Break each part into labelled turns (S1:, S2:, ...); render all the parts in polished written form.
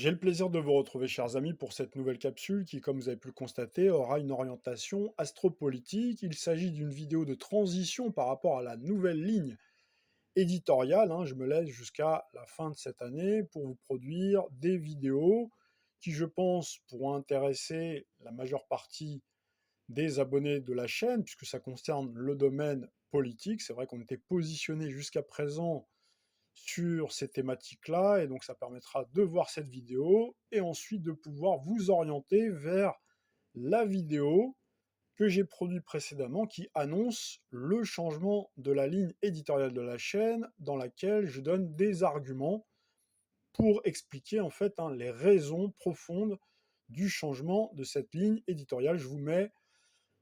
S1: J'ai le plaisir de vous retrouver, chers amis, pour cette nouvelle capsule qui, comme vous avez pu le constater, aura une orientation astropolitique. Il s'agit d'une vidéo de transition par rapport à la nouvelle ligne éditoriale. Je me laisse jusqu'à la fin de cette année pour vous produire des vidéos qui, je pense, pourront intéresser la majeure partie des abonnés de la chaîne, puisque ça concerne le domaine politique. C'est vrai qu'on était positionné jusqu'à présent sur ces thématiques-là, et donc ça permettra de voir cette vidéo et ensuite de pouvoir vous orienter vers la vidéo que j'ai produite précédemment qui annonce le changement de la ligne éditoriale de la chaîne, dans laquelle je donne des arguments pour expliquer en fait les raisons profondes du changement de cette ligne éditoriale. Je vous mets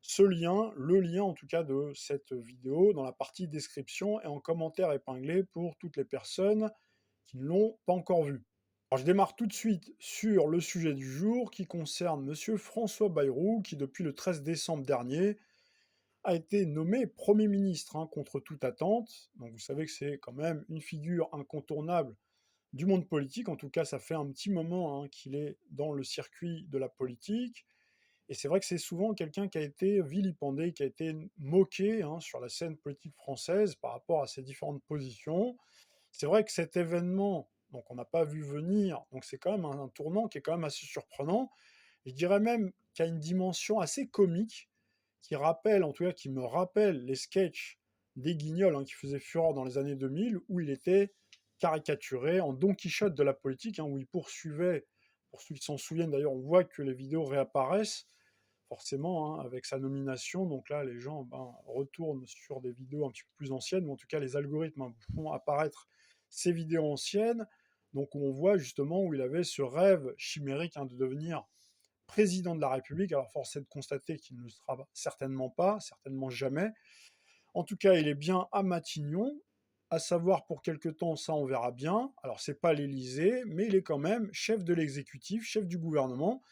S1: ce lien, le lien en tout cas de cette vidéo, dans la partie description et en commentaire épinglé pour toutes les personnes qui ne l'ont pas encore vu. Alors, je démarre tout de suite sur le sujet du jour qui concerne Monsieur François Bayrou, qui depuis le 13 décembre dernier a été nommé Premier ministre, contre toute attente. Donc vous savez que c'est quand même une figure incontournable du monde politique. En tout cas, ça fait un petit moment qu'il est dans le circuit de la politique. Et c'est vrai que c'est souvent quelqu'un qui a été vilipendé, qui a été moqué sur la scène politique française par rapport à ses différentes positions. C'est vrai que cet événement, donc on n'a pas vu venir, donc c'est quand même un tournant qui est quand même assez surprenant. Je dirais même qu'il y a une dimension assez comique qui rappelle, en tout cas qui me rappelle les sketchs des Guignols qui faisaient fureur dans les années 2000, où il était caricaturé en Don Quichotte de la politique, où il poursuivait, pour ceux qui s'en souviennent d'ailleurs, on voit que les vidéos réapparaissent, forcément, avec sa nomination. Donc là, les gens retournent sur des vidéos un petit peu plus anciennes, mais en tout cas, les algorithmes font apparaître ces vidéos anciennes. Donc on voit justement où il avait ce rêve chimérique de devenir président de la République. Alors force est de constater qu'il ne le sera certainement pas, certainement jamais. En tout cas, il est bien à Matignon, à savoir pour quelque temps, ça on verra bien. Alors c'est pas l'Élysée, mais il est quand même chef de l'exécutif, chef du gouvernement.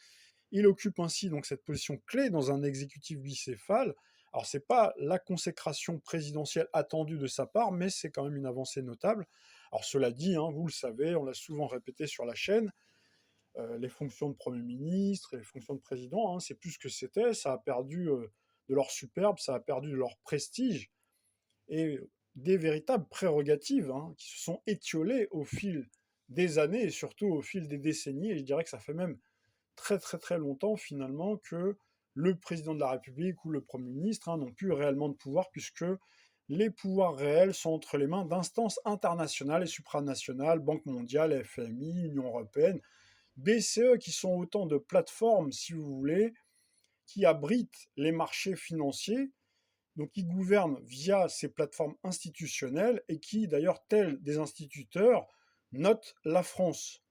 S1: Il occupe ainsi donc cette position clé dans un exécutif bicéphale. Alors c'est pas la consécration présidentielle attendue de sa part, mais c'est quand même une avancée notable. Alors cela dit, vous le savez, on l'a souvent répété sur la chaîne, les fonctions de Premier ministre et les fonctions de président, c'est plus ce que c'était, ça a perdu de leur superbe, ça a perdu de leur prestige, et des véritables prérogatives qui se sont étiolées au fil des années et surtout au fil des décennies, et je dirais que ça fait même très très très longtemps finalement que le président de la République ou le Premier ministre n'ont plus réellement de pouvoir, puisque les pouvoirs réels sont entre les mains d'instances internationales et supranationales, Banque mondiale, FMI, Union européenne, BCE, qui sont autant de plateformes, si vous voulez, qui abritent les marchés financiers, donc qui gouvernent via ces plateformes institutionnelles et qui, d'ailleurs, tels des instituteurs, notent la France.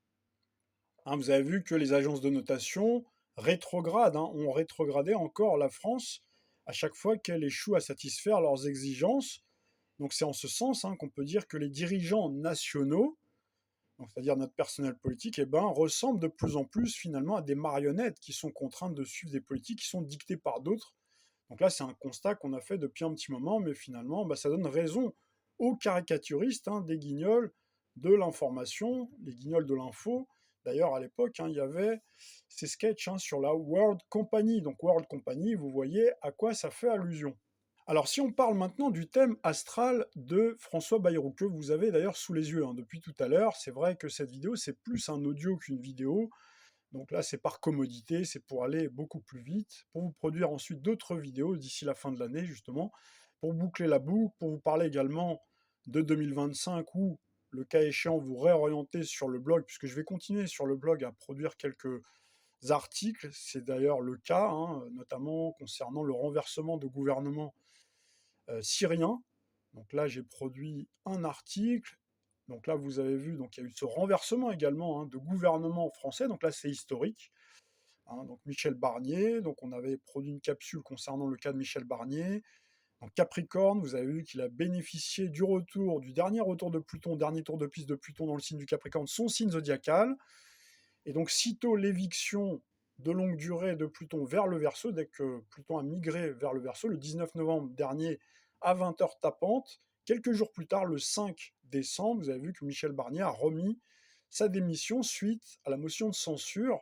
S1: Vous avez vu que les agences de notation rétrogradent, ont rétrogradé encore la France à chaque fois qu'elle échoue à satisfaire leurs exigences. Donc c'est en ce sens qu'on peut dire que les dirigeants nationaux, donc c'est-à-dire notre personnel politique, ressemblent de plus en plus finalement à des marionnettes qui sont contraintes de suivre des politiques qui sont dictées par d'autres. Donc là, c'est un constat qu'on a fait depuis un petit moment, mais finalement, ça donne raison aux caricaturistes des guignols de l'information, les guignols de l'info. D'ailleurs, à l'époque, il y avait ces sketchs sur la World Company. Donc World Company, vous voyez à quoi ça fait allusion. Alors, si on parle maintenant du thème astral de François Bayrou, que vous avez d'ailleurs sous les yeux depuis tout à l'heure, c'est vrai que cette vidéo, c'est plus un audio qu'une vidéo. Donc là, c'est par commodité, c'est pour aller beaucoup plus vite, pour vous produire ensuite d'autres vidéos d'ici la fin de l'année, justement, pour boucler la boucle, pour vous parler également de 2025, ou, le cas échéant, vous réorienter sur le blog, puisque je vais continuer sur le blog à produire quelques articles. C'est d'ailleurs le cas, notamment concernant le renversement de gouvernement syrien. Donc là, j'ai produit un article. Donc là, vous avez vu, donc il y a eu ce renversement également de gouvernement français. Donc là, c'est historique. Donc Michel Barnier. Donc on avait produit une capsule concernant le cas de Michel Barnier. Donc Capricorne, vous avez vu qu'il a bénéficié du dernier retour de Pluton, dernier tour de piste de Pluton dans le signe du Capricorne, son signe zodiacal. Et donc sitôt l'éviction de longue durée de Pluton vers le Verseau, dès que Pluton a migré vers le Verseau, le 19 novembre dernier à 20h tapante, quelques jours plus tard, le 5 décembre, vous avez vu que Michel Barnier a remis sa démission suite à la motion de censure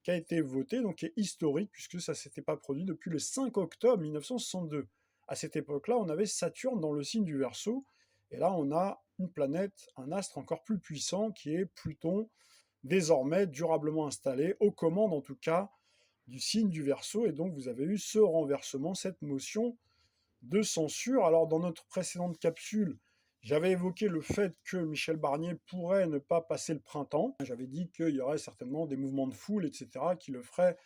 S1: qui a été votée, donc qui est historique, puisque ça ne s'était pas produit depuis le 5 octobre 1962. À cette époque-là, on avait Saturne dans le signe du Verseau, et là, on a une planète, un astre encore plus puissant, qui est Pluton, désormais durablement installé, aux commandes en tout cas, du signe du Verseau, et donc vous avez eu ce renversement, cette motion de censure. Alors, dans notre précédente capsule, j'avais évoqué le fait que Michel Barnier pourrait ne pas passer le printemps. J'avais dit qu'il y aurait certainement des mouvements de foule, etc., qui le feraient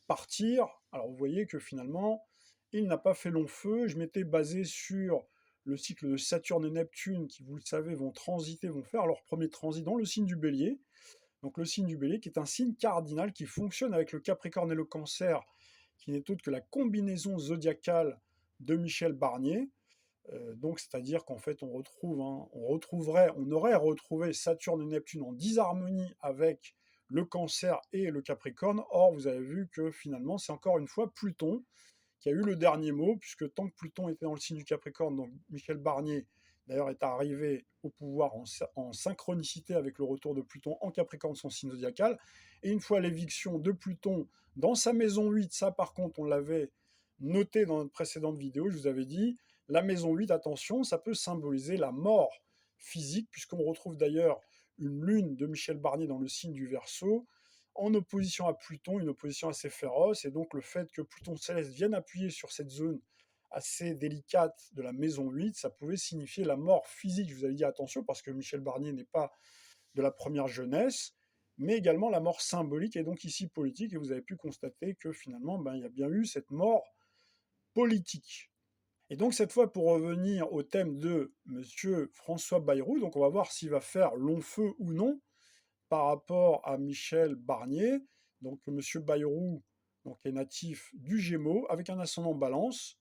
S1: partir. Alors, vous voyez que finalement, il n'a pas fait long feu. Je m'étais basé sur le cycle de Saturne et Neptune, qui, vous le savez, vont transiter, vont faire leur premier transit dans le signe du Bélier. Donc, le signe du Bélier, qui est un signe cardinal qui fonctionne avec le Capricorne et le Cancer, qui n'est autre que la combinaison zodiacale de Michel Barnier. Donc, c'est-à-dire qu'en fait, on aurait retrouvé Saturne et Neptune en disharmonie avec le Cancer et le Capricorne. Or, vous avez vu que finalement, c'est encore une fois Pluton qui a eu le dernier mot, puisque tant que Pluton était dans le signe du Capricorne, donc Michel Barnier, d'ailleurs, est arrivé au pouvoir en synchronicité avec le retour de Pluton en Capricorne, son signe zodiacal. Et une fois l'éviction de Pluton dans sa maison 8, ça par contre, on l'avait noté dans notre précédente vidéo, je vous avais dit, la maison 8, attention, ça peut symboliser la mort physique, puisqu'on retrouve d'ailleurs une lune de Michel Barnier dans le signe du Verseau, en opposition à Pluton, une opposition assez féroce, et donc le fait que Pluton céleste vienne appuyer sur cette zone assez délicate de la maison 8, ça pouvait signifier la mort physique. Je vous avais dit attention, parce que Michel Barnier n'est pas de la première jeunesse, mais également la mort symbolique, et donc ici politique, et vous avez pu constater que finalement, il y a bien eu cette mort politique. Et donc cette fois, pour revenir au thème de Monsieur François Bayrou, donc on va voir s'il va faire long feu ou non par rapport à Michel Barnier. Donc Monsieur Bayrou donc, est natif du Gémeaux, avec un ascendant Balance.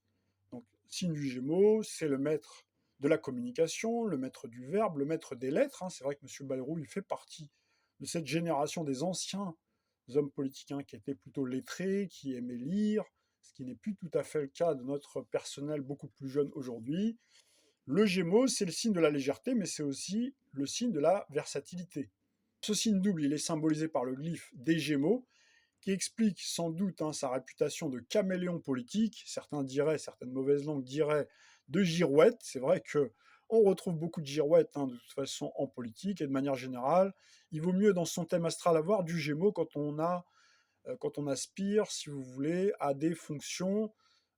S1: Donc signe du Gémeaux, c'est le maître de la communication, le maître du verbe, le maître des lettres. C'est vrai que Monsieur Bayrou, il fait partie de cette génération des anciens hommes politiques qui étaient plutôt lettrés, qui aimaient lire, ce qui n'est plus tout à fait le cas de notre personnel beaucoup plus jeune aujourd'hui. Le Gémeaux, c'est le signe de la légèreté, mais c'est aussi le signe de la versatilité. Ce signe double, il est symbolisé par le glyphe des Gémeaux, qui explique sans doute sa réputation de caméléon politique. Certaines mauvaises langues diraient de girouette. C'est vrai que on retrouve beaucoup de girouettes de toute façon en politique, et de manière générale, il vaut mieux dans son thème astral avoir du Gémeaux quand on aspire, si vous voulez, à des fonctions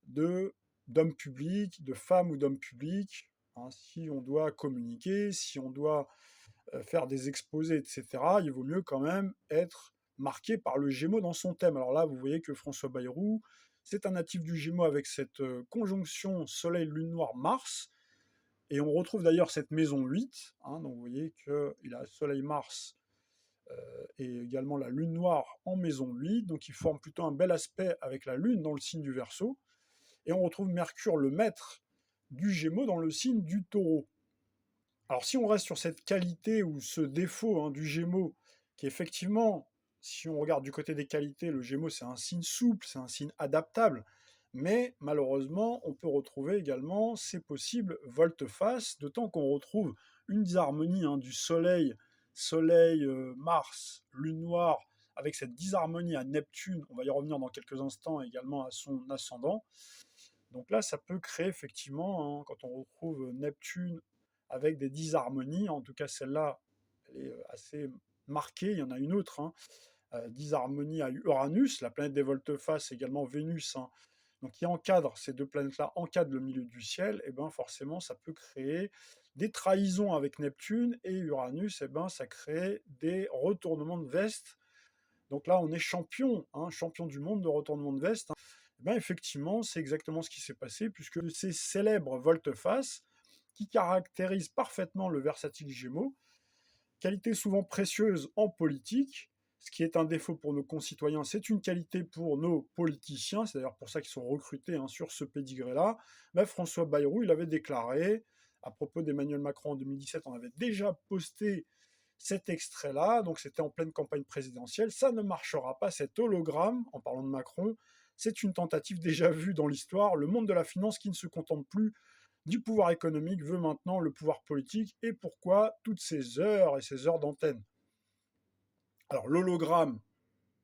S1: d'homme public, de femme ou d'homme public, si on doit communiquer, si on doit faire des exposés, etc., il vaut mieux quand même être marqué par le Gémeaux dans son thème. Alors là, vous voyez que François Bayrou, c'est un natif du Gémeaux avec cette conjonction Soleil, Lune Noire, Mars, et on retrouve d'ailleurs cette maison 8, donc vous voyez qu'il a Soleil, Mars, et également la Lune Noire en maison 8, donc il forme plutôt un bel aspect avec la Lune dans le signe du Verseau, et on retrouve Mercure, le maître du Gémeaux, dans le signe du Taureau. Alors si on reste sur cette qualité ou ce défaut du Gémeaux, qui effectivement, si on regarde du côté des qualités, le Gémeaux c'est un signe souple, c'est un signe adaptable, mais malheureusement on peut retrouver également ces possibles volte-face, d'autant qu'on retrouve une disharmonie du Soleil, Mars, Lune Noire, avec cette disharmonie à Neptune, on va y revenir dans quelques instants, également à son ascendant. Donc là ça peut créer effectivement, quand on retrouve Neptune avec des disharmonies, en tout cas celle-là, elle est assez marquée. Il y en a une autre, disharmonie à Uranus, la planète des volte-face, également Vénus, donc qui encadre, ces deux planètes-là encadrent le milieu du ciel, et bien forcément ça peut créer des trahisons avec Neptune, et Uranus, ça crée des retournements de veste. Donc là on est champion du monde de retournement de veste. Effectivement, c'est exactement ce qui s'est passé, puisque ces célèbres volte-face, qui caractérise parfaitement le versatile Gémeaux, qualité souvent précieuse en politique, ce qui est un défaut pour nos concitoyens, c'est une qualité pour nos politiciens, c'est d'ailleurs pour ça qu'ils sont recrutés sur ce pédigré-là. François Bayrou, il avait déclaré, à propos d'Emmanuel Macron en 2017, on avait déjà posté cet extrait-là, donc c'était en pleine campagne présidentielle, ça ne marchera pas, cet hologramme, en parlant de Macron, c'est une tentative déjà vue dans l'histoire, le monde de la finance qui ne se contente plus du pouvoir économique veut maintenant le pouvoir politique, et pourquoi toutes ces heures et ces heures d'antenne. Alors, l'hologramme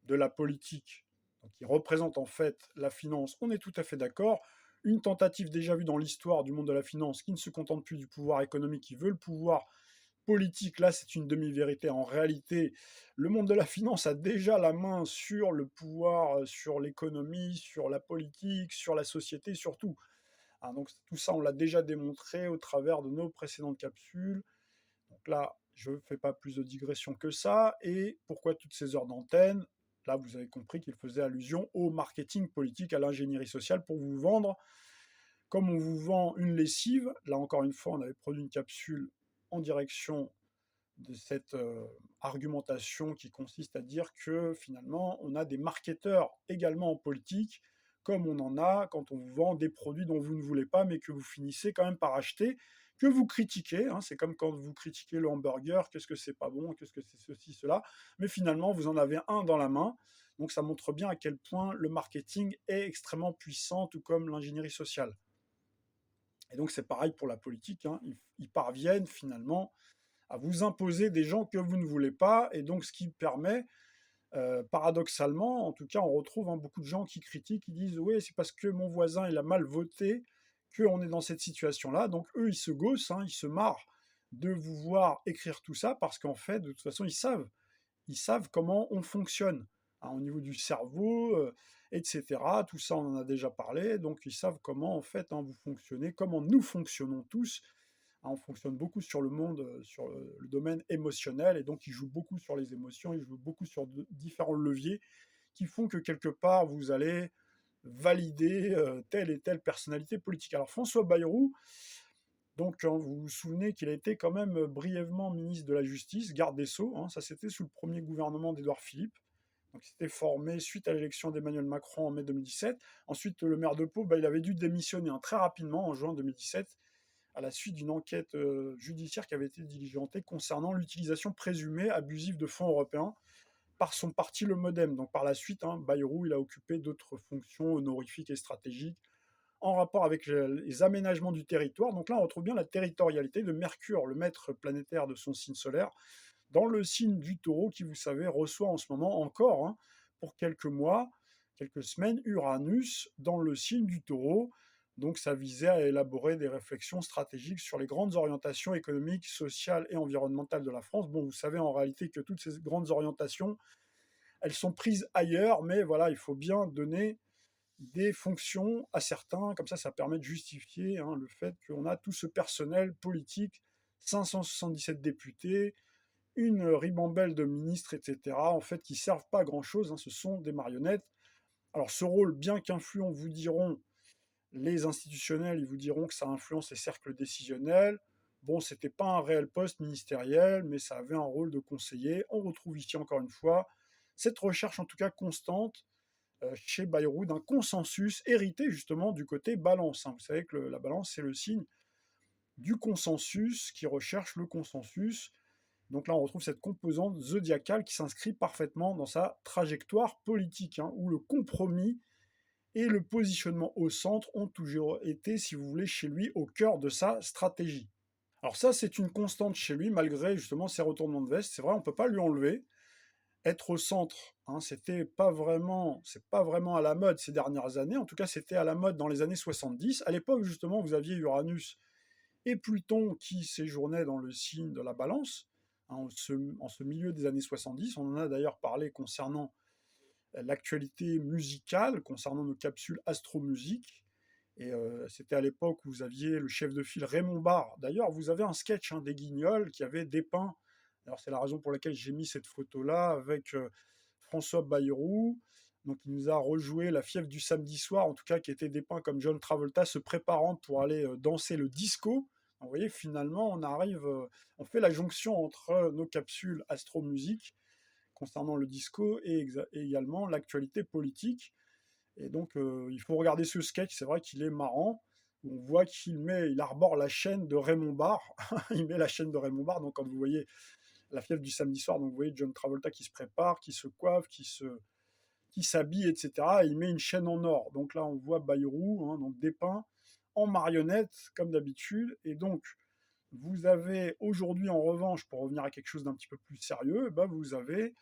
S1: de la politique, donc qui représente en fait la finance, on est tout à fait d'accord. Une tentative déjà vue dans l'histoire du monde de la finance qui ne se contente plus du pouvoir économique, qui veut le pouvoir politique, là c'est une demi-vérité. En réalité, le monde de la finance a déjà la main sur le pouvoir, sur l'économie, sur la politique, sur la société, sur tout. Hein, donc tout ça, on l'a déjà démontré au travers de nos précédentes capsules. Donc là, je ne fais pas plus de digression que ça. Et pourquoi toutes ces heures d'antenne? Là, vous avez compris qu'il faisait allusion au marketing politique, à l'ingénierie sociale pour vous vendre. Comme on vous vend une lessive, là encore une fois, on avait produit une capsule en direction de cette argumentation qui consiste à dire que finalement, on a des marketeurs également en politique, comme on en a quand on vous vend des produits dont vous ne voulez pas, mais que vous finissez quand même par acheter, que vous critiquez. Hein, c'est comme quand vous critiquez le hamburger, qu'est-ce que c'est pas bon, qu'est-ce que c'est ceci, cela, mais finalement, vous en avez un dans la main. Donc ça montre bien à quel point le marketing est extrêmement puissant, tout comme l'ingénierie sociale. Et donc c'est pareil pour la politique, hein. Ils parviennent finalement à vous imposer des gens que vous ne voulez pas, et donc ce qui permet, paradoxalement, en tout cas, on retrouve beaucoup de gens qui critiquent, qui disent oui, c'est parce que mon voisin il a mal voté qu'on est dans cette situation-là. Donc eux, ils se gaussent, hein, ils se marrent de vous voir écrire tout ça parce qu'en fait, de toute façon, ils savent comment on fonctionne, hein, au niveau du cerveau, etc. Tout ça, on en a déjà parlé. Donc ils savent comment en fait, hein, vous fonctionnez, comment nous fonctionnons tous. Hein, on fonctionne beaucoup sur le monde, sur le domaine émotionnel, et donc ils jouent beaucoup sur les émotions, ils jouent beaucoup sur différents leviers qui font que quelque part vous allez valider telle et telle personnalité politique. Alors François Bayrou, donc hein, vous vous souvenez qu'il a été quand même brièvement ministre de la Justice, garde des Sceaux, hein, ça c'était sous le premier gouvernement d'Édouard Philippe. Donc, il s'était formé suite à l'élection d'Emmanuel Macron en mai 2017. Ensuite, le maire de Pau, il avait dû démissionner, hein, très rapidement en juin 2017 à la suite d'une enquête judiciaire qui avait été diligentée concernant l'utilisation présumée abusive de fonds européens par son parti, le MoDem. Donc par la suite, hein, Bayrou il a occupé d'autres fonctions honorifiques et stratégiques en rapport avec les aménagements du territoire. Donc là, on retrouve bien la territorialité de Mercure, le maître planétaire de son signe solaire, dans le signe du Taureau, qui, vous savez, reçoit en ce moment encore, hein, pour quelques mois, quelques semaines, Uranus dans le signe du Taureau. Donc ça visait à élaborer des réflexions stratégiques sur les grandes orientations économiques, sociales et environnementales de la France. Bon, vous savez en réalité que toutes ces grandes orientations, elles sont prises ailleurs, mais voilà, il faut bien donner des fonctions à certains, comme ça permet de justifier, hein, le fait qu'on a tout ce personnel politique, 577 députés, une ribambelle de ministres, etc., en fait, qui servent pas à grand-chose, hein, ce sont des marionnettes. Alors ce rôle, bien qu'influent, vous diront les institutionnels, ils vous diront que ça influence les cercles décisionnels. Bon, c'était pas un réel poste ministériel, mais ça avait un rôle de conseiller. On retrouve ici encore une fois cette recherche, en tout cas constante, chez Bayrou, d'un consensus hérité justement du côté balance, hein. Vous savez que la balance, c'est le signe du consensus qui recherche le consensus. Donc là, on retrouve cette composante zodiacale qui s'inscrit parfaitement dans sa trajectoire politique, hein, où le compromis et le positionnement au centre ont toujours été, si vous voulez, chez lui, au cœur de sa stratégie. Alors ça, c'est une constante chez lui, malgré justement ses retournements de veste. C'est vrai, on ne peut pas lui enlever. Être au centre, hein, c'est pas vraiment à la mode ces dernières années. En tout cas, c'était à la mode dans les années 70. À l'époque, justement, vous aviez Uranus et Pluton qui séjournaient dans le signe de la Balance, hein, en ce milieu des années 70. On en a d'ailleurs parlé concernant l'actualité musicale, concernant nos capsules astromusique. Et c'était à l'époque où vous aviez le chef de file Raymond Barre. D'ailleurs, vous avez un sketch, hein, des Guignols qui avait dépeint. Alors c'est la raison pour laquelle j'ai mis cette photo-là avec François Bayrou. Donc il nous a rejoué La fièvre du samedi soir, en tout cas qui était dépeint comme John Travolta se préparant pour aller danser le disco. Donc, vous voyez, finalement, on arrive, on fait la jonction entre nos capsules astromusique concernant le disco et également l'actualité politique. Et donc, il faut regarder ce sketch, c'est vrai qu'il est marrant. On voit il arbore la chaîne de Raymond Barre. Il met la chaîne de Raymond Barre. Donc, quand vous voyez La fièvre du samedi soir, donc vous voyez John Travolta qui se prépare, qui se coiffe, qui s'habille, etc. Et il met une chaîne en or. Donc là, on voit Bayrou, hein, donc dépeint en marionnette, comme d'habitude. Et donc, vous avez aujourd'hui, en revanche, pour revenir à quelque chose d'un petit peu plus sérieux, vous avez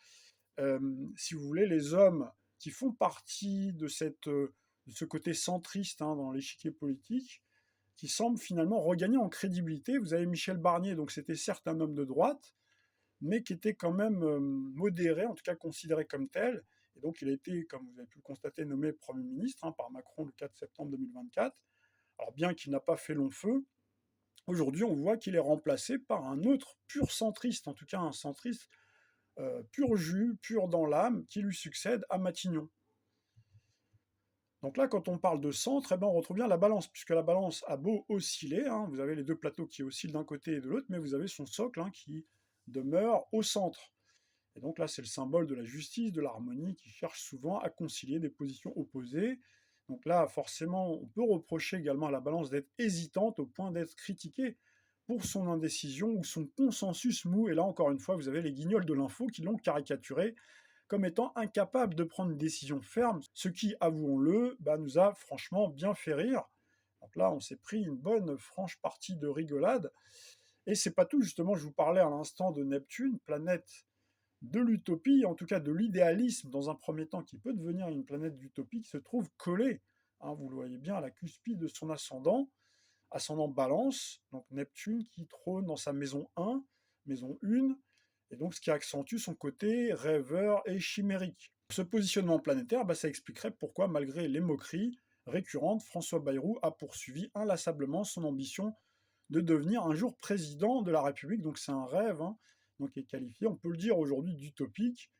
S1: si vous voulez, les hommes qui font partie de ce côté centriste dans l'échiquier politique, qui semblent finalement regagner en crédibilité. Vous avez Michel Barnier, donc c'était certes un homme de droite, mais qui était quand même modéré, en tout cas considéré comme tel. Et donc il a été, comme vous avez pu le constater, nommé Premier ministre par Macron le 4 septembre 2024. Alors bien qu'il n'a pas fait long feu, aujourd'hui on voit qu'il est remplacé par un autre pur centriste, en tout cas un centriste pur jus, pur dans l'âme, qui lui succède à Matignon. Donc là, quand on parle de centre, on retrouve bien la balance, puisque la balance a beau osciller, vous avez les deux plateaux qui oscillent d'un côté et de l'autre, mais vous avez son socle qui demeure au centre. Et donc là, c'est le symbole de la justice, de l'harmonie, qui cherche souvent à concilier des positions opposées. Donc là, forcément, on peut reprocher également à la balance d'être hésitante au point d'être critiquée pour son indécision ou son consensus mou. Et là, encore une fois, vous avez les guignols de l'info qui l'ont caricaturé comme étant incapable de prendre une décision ferme, ce qui, avouons-le, nous a franchement bien fait rire. Donc là, on s'est pris une bonne franche partie de rigolade. Et c'est pas tout, justement, je vous parlais à l'instant de Neptune, planète de l'utopie, en tout cas de l'idéalisme dans un premier temps, qui peut devenir une planète d'utopie, qui se trouve collée, vous le voyez bien, à la cuspide de son ascendant Balance, donc Neptune qui trône dans sa maison 1, maison 1, et donc ce qui accentue son côté rêveur et chimérique. Ce positionnement planétaire, ça expliquerait pourquoi, malgré les moqueries récurrentes, François Bayrou a poursuivi inlassablement son ambition de devenir un jour président de la République. Donc c'est un rêve, donc qui est qualifié, on peut le dire aujourd'hui, d'utopique,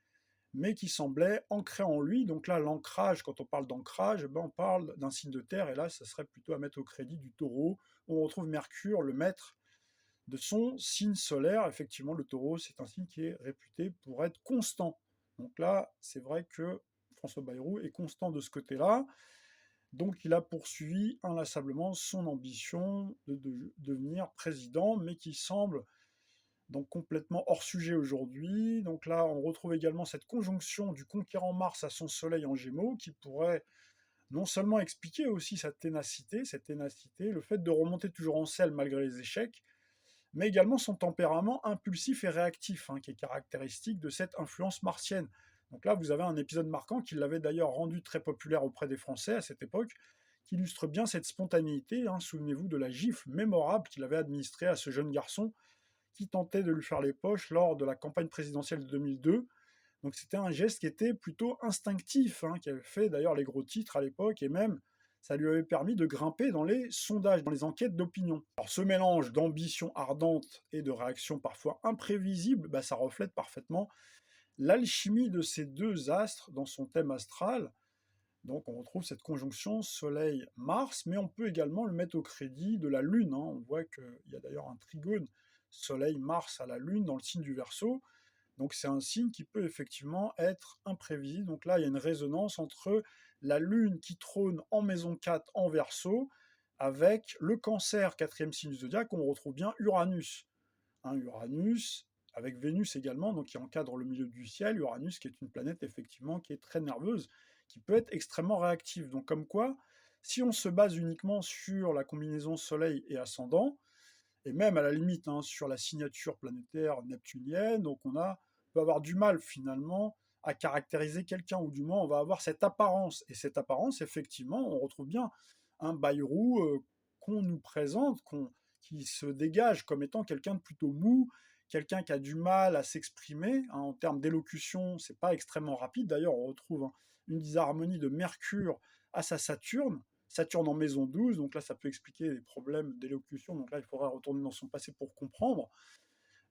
S1: mais qui semblait ancré en lui. Donc là, l'ancrage, quand on parle d'ancrage, on parle d'un signe de terre, et là, ça serait plutôt à mettre au crédit du Taureau, où on retrouve Mercure, le maître de son signe solaire. Effectivement, le Taureau, c'est un signe qui est réputé pour être constant. Donc là, c'est vrai que François Bayrou est constant de ce côté-là. Donc il a poursuivi inlassablement son ambition de devenir président, mais qui semble donc complètement hors sujet aujourd'hui. Donc là, on retrouve également cette conjonction du conquérant Mars à son soleil en Gémeaux, qui pourrait non seulement expliquer aussi cette ténacité, le fait de remonter toujours en selle malgré les échecs, mais également son tempérament impulsif et réactif, qui est caractéristique de cette influence martienne. Donc là, vous avez un épisode marquant qui l'avait d'ailleurs rendu très populaire auprès des Français à cette époque, qui illustre bien cette spontanéité. Souvenez-vous de la gifle mémorable qu'il avait administrée à ce jeune garçon qui tentait de lui faire les poches lors de la campagne présidentielle de 2002. Donc c'était un geste qui était plutôt instinctif, qui avait fait d'ailleurs les gros titres à l'époque, et même ça lui avait permis de grimper dans les sondages, dans les enquêtes d'opinion. Alors ce mélange d'ambition ardente et de réaction parfois imprévisible, ça reflète parfaitement l'alchimie de ces deux astres dans son thème astral. Donc on retrouve cette conjonction Soleil-Mars, mais on peut également le mettre au crédit de la Lune. On voit qu'il y a d'ailleurs un trigone Soleil-Mars à la Lune dans le signe du Verseau. Donc c'est un signe qui peut effectivement être imprévisible. Donc là, il y a une résonance entre la Lune qui trône en maison 4 en Verseau, avec le Cancer, quatrième signe du zodiaque, on retrouve bien Uranus. Uranus, avec Vénus également, donc qui encadre le milieu du ciel. Uranus qui est une planète effectivement qui est très nerveuse, qui peut être extrêmement réactive. Donc comme quoi, si on se base uniquement sur la combinaison Soleil et ascendant, et même à la limite sur la signature planétaire neptunienne, donc peut avoir du mal finalement à caractériser quelqu'un, ou du moins on va avoir cette apparence. Et cette apparence, effectivement, on retrouve bien un Bayrou qu'on nous présente, qui se dégage comme étant quelqu'un de plutôt mou, quelqu'un qui a du mal à s'exprimer. En termes d'élocution, c'est pas extrêmement rapide. D'ailleurs, on retrouve une disharmonie de Mercure à sa Saturne en maison 12, donc là ça peut expliquer des problèmes d'élocution, donc là il faudra retourner dans son passé pour comprendre,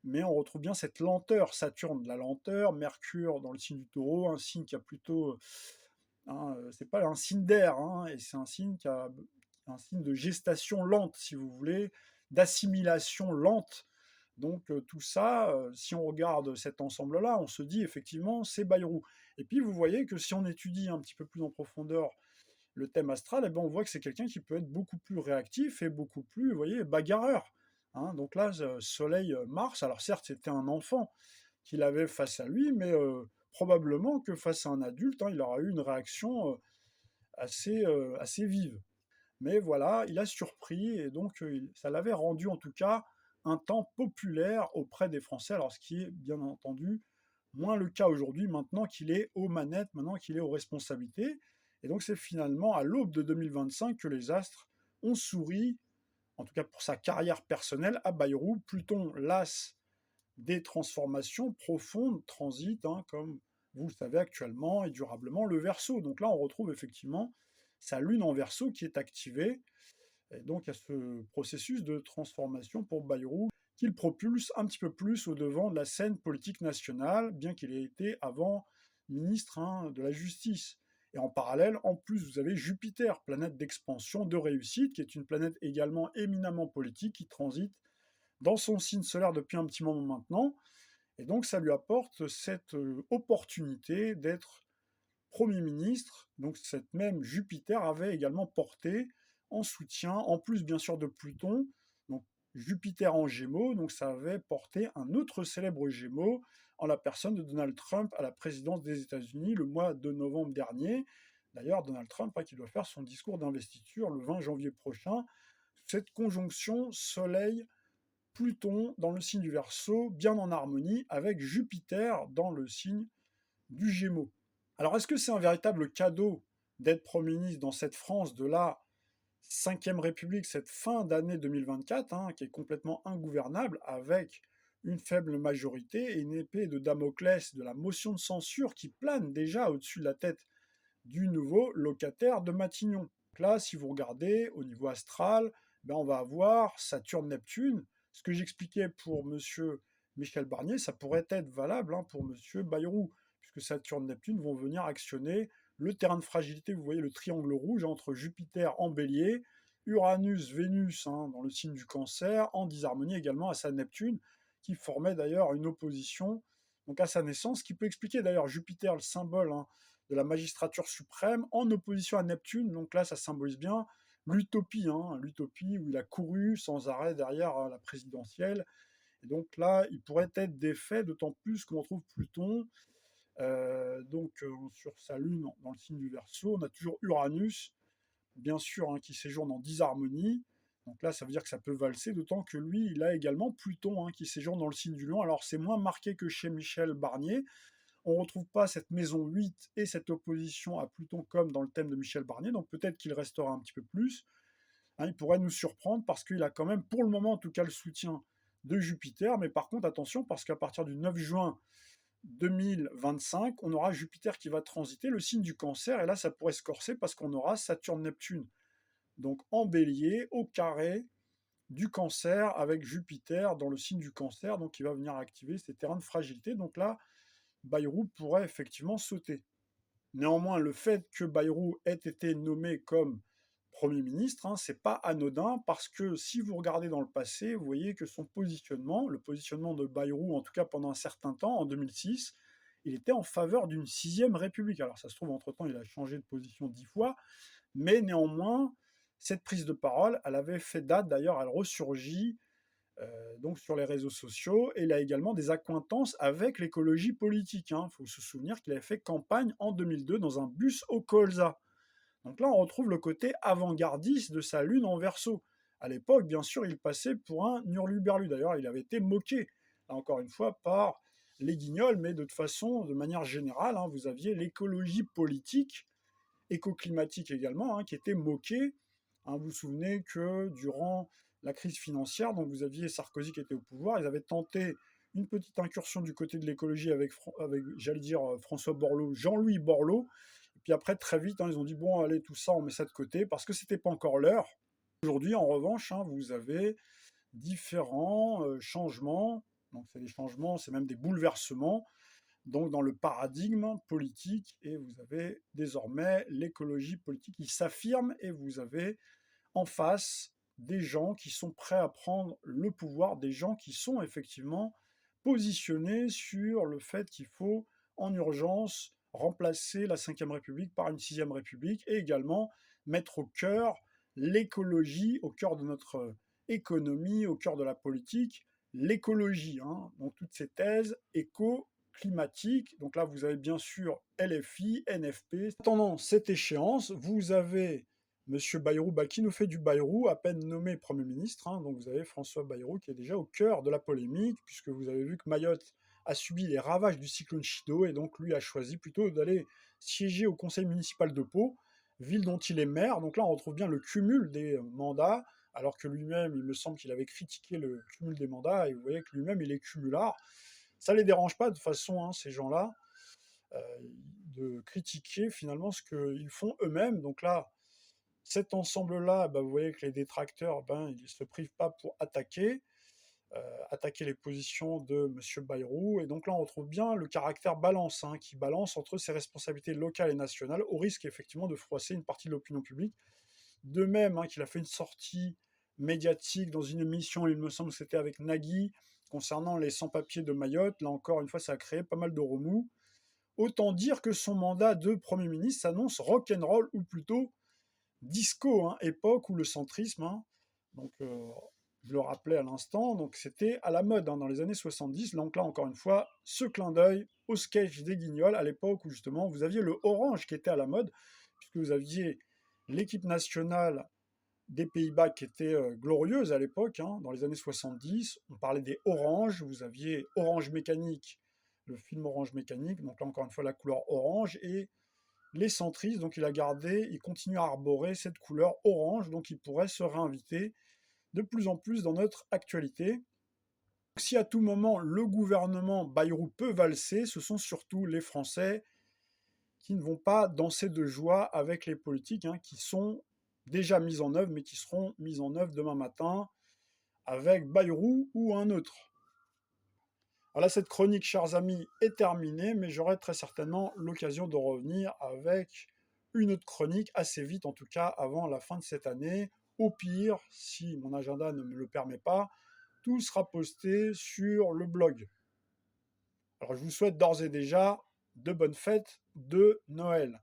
S1: mais on retrouve bien cette lenteur, Saturne de la lenteur, Mercure dans le signe du Taureau, un signe qui a plutôt, c'est pas un signe d'air, et c'est un signe qui a un signe de gestation lente, si vous voulez, d'assimilation lente. Donc tout ça, si on regarde cet ensemble-là, on se dit effectivement c'est Bayrou. Et puis vous voyez que si on étudie un petit peu plus en profondeur le thème astral, on voit que c'est quelqu'un qui peut être beaucoup plus réactif et beaucoup plus, vous voyez, bagarreur. Donc là, Soleil-Mars, alors certes, c'était un enfant qu'il avait face à lui, mais probablement que face à un adulte, il aura eu une réaction assez vive. Mais voilà, il a surpris, et donc ça l'avait rendu en tout cas un temps populaire auprès des Français, alors ce qui est bien entendu moins le cas aujourd'hui, maintenant qu'il est aux manettes, maintenant qu'il est aux responsabilités. Et donc c'est finalement à l'aube de 2025 que les astres ont souri, en tout cas pour sa carrière personnelle, à Bayrou. Pluton, l'as des transformations profondes, transite, hein, comme vous le savez actuellement, et durablement, le Verseau. Donc là, on retrouve effectivement sa lune en Verseau qui est activée. Et donc, il y a ce processus de transformation pour Bayrou qu'il propulse un petit peu plus au devant de la scène politique nationale, bien qu'il ait été avant ministre, hein, de la Justice. Et en parallèle, en plus, vous avez Jupiter, planète d'expansion, de réussite, qui est une planète également éminemment politique, qui transite dans son signe solaire depuis un petit moment maintenant. Et donc, ça lui apporte cette opportunité d'être Premier ministre. Donc, cette même Jupiter avait également porté en soutien, en plus bien sûr de Pluton, donc Jupiter en Gémeaux, donc ça avait porté un autre célèbre Gémeaux en la personne de Donald Trump à la présidence des États-Unis le mois de novembre dernier. D'ailleurs, Donald Trump, qui doit faire son discours d'investiture le 20 janvier prochain. Cette conjonction Soleil-Pluton dans le signe du Verseau, bien en harmonie avec Jupiter dans le signe du Gémeaux. Alors, est-ce que c'est un véritable cadeau d'être Premier ministre dans cette France de la Ve République, cette fin d'année 2024, hein, qui est complètement ingouvernable, avec une faible majorité et une épée de Damoclès de la motion de censure qui plane déjà au-dessus de la tête du nouveau locataire de Matignon. Donc là, si vous regardez au niveau astral, ben on va avoir Saturne-Neptune. Ce que j'expliquais pour monsieur Michel Barnier, ça pourrait être valable, hein, pour monsieur Bayrou, puisque Saturne-Neptune vont venir actionner le terrain de fragilité. Vous voyez le triangle rouge entre Jupiter en bélier, Uranus, Vénus, hein, dans le signe du cancer, en disharmonie également à sa Neptune, qui formait d'ailleurs une opposition donc à sa naissance, qui peut expliquer d'ailleurs Jupiter, le symbole, hein, de la magistrature suprême, en opposition à Neptune. Donc là, ça symbolise bien l'utopie, hein, l'utopie où il a couru sans arrêt derrière la présidentielle. Et donc là, il pourrait être défait, d'autant plus qu'on retrouve Pluton sur sa lune dans le signe du Verseau. On a toujours Uranus, bien sûr, hein, qui séjourne en disharmonie. Donc là, ça veut dire que ça peut valser, d'autant que lui, il a également Pluton, hein, qui séjourne dans le signe du Lion. Alors c'est moins marqué que chez Michel Barnier. On ne retrouve pas cette maison 8 et cette opposition à Pluton comme dans le thème de Michel Barnier, donc peut-être qu'il restera un petit peu plus. Hein, il pourrait nous surprendre parce qu'il a quand même, pour le moment en tout cas, le soutien de Jupiter. Mais par contre, attention, parce qu'à partir du 9 juin 2025, on aura Jupiter qui va transiter le signe du cancer, et là, ça pourrait se corser parce qu'on aura Saturne-Neptune. Donc en bélier, au carré du cancer, avec Jupiter dans le signe du cancer, donc il va venir activer ces terrains de fragilité. Donc là, Bayrou pourrait effectivement sauter. Néanmoins, le fait que Bayrou ait été nommé comme Premier ministre, hein, c'est pas anodin, parce que si vous regardez dans le passé, vous voyez que son positionnement, le positionnement de Bayrou, en tout cas pendant un certain temps, en 2006, il était en faveur d'une sixième république. Alors ça se trouve, entre-temps, il a changé de position 10 fois, mais néanmoins, cette prise de parole, elle avait fait date, d'ailleurs, elle ressurgit donc sur les réseaux sociaux, et il a également des accointances avec l'écologie politique. Il faut se souvenir qu'il avait fait campagne en 2002 dans un bus au colza. Donc là, on retrouve le côté avant-gardiste de sa lune en Verseau. À l'époque, bien sûr, il passait pour un hurluberlu. D'ailleurs, il avait été moqué, là encore une fois, par les guignols, mais de toute façon, de manière générale, hein, vous aviez l'écologie politique, éco-climatique également, hein, qui était moquée. Vous vous souvenez que durant la crise financière, donc vous aviez Sarkozy qui était au pouvoir, ils avaient tenté une petite incursion du côté de l'écologie avec j'allais dire, François Borloo, Jean-Louis Borloo. Et puis après, très vite, hein, ils ont dit, bon, allez, tout ça, on met ça de côté, parce que c'était pas encore l'heure. Aujourd'hui, en revanche, hein, vous avez différents changements. Donc c'est des changements, c'est même des bouleversements donc dans le paradigme politique, et vous avez désormais l'écologie politique qui s'affirme, et vous avez en face des gens qui sont prêts à prendre le pouvoir, des gens qui sont effectivement positionnés sur le fait qu'il faut en urgence remplacer la Ve République par une Sixième République, et également mettre au cœur l'écologie, au cœur de notre économie, au cœur de la politique, l'écologie. Donc toutes ces thèses éco-climatiques. Donc là, vous avez bien sûr LFI, NFP. Attendant cette échéance, vous avez M. Bayrou, qui nous fait du Bayrou, à peine nommé Premier ministre. Donc vous avez François Bayrou qui est déjà au cœur de la polémique, puisque vous avez vu que Mayotte a subi les ravages du cyclone Chido et donc lui a choisi plutôt d'aller siéger au conseil municipal de Pau, ville dont il est maire. Donc là, on retrouve bien le cumul des mandats, alors que lui-même, il me semble qu'il avait critiqué le cumul des mandats, et vous voyez que lui-même, il est cumulard. Ça les dérange pas de toute façon, hein, ces gens-là, euh, de critiquer finalement ce qu'ils font eux-mêmes. Donc là, cet ensemble-là, bah, vous voyez que les détracteurs, ben, ils ne se privent pas pour attaquer les positions de M. Bayrou. Et donc là, on retrouve bien le caractère balance, hein, qui balance entre ses responsabilités locales et nationales, au risque effectivement de froisser une partie de l'opinion publique. De même, hein, qu'il a fait une sortie médiatique dans une émission, il me semble que c'était avec Nagui, concernant les sans-papiers de Mayotte. Là encore une fois, ça a créé pas mal de remous. Autant dire que son mandat de Premier ministre s'annonce rock'n'roll, ou plutôt disco, hein, époque où le centrisme, hein, donc je le rappelais à l'instant, donc c'était à la mode, hein, dans les années 70. Donc là, encore une fois, ce clin d'œil au sketch des Guignols, à l'époque où justement vous aviez le orange qui était à la mode, puisque vous aviez l'équipe nationale des Pays-Bas qui était glorieuse à l'époque, hein, dans les années 70. On parlait des oranges, vous aviez Orange Mécanique, le film Orange Mécanique, donc là encore une fois la couleur orange, et les centristes, donc il continue à arborer cette couleur orange, donc il pourrait se réinviter de plus en plus dans notre actualité. Si à tout moment le gouvernement Bayrou peut valser, ce sont surtout les Français qui ne vont pas danser de joie avec les politiques, hein, qui sont déjà mises en œuvre, mais qui seront mises en œuvre demain matin avec Bayrou ou un autre. Voilà, cette chronique, chers amis, est terminée, mais j'aurai très certainement l'occasion de revenir avec une autre chronique assez vite, en tout cas avant la fin de cette année. Au pire, si mon agenda ne me le permet pas, tout sera posté sur le blog. Alors je vous souhaite d'ores et déjà de bonnes fêtes de Noël.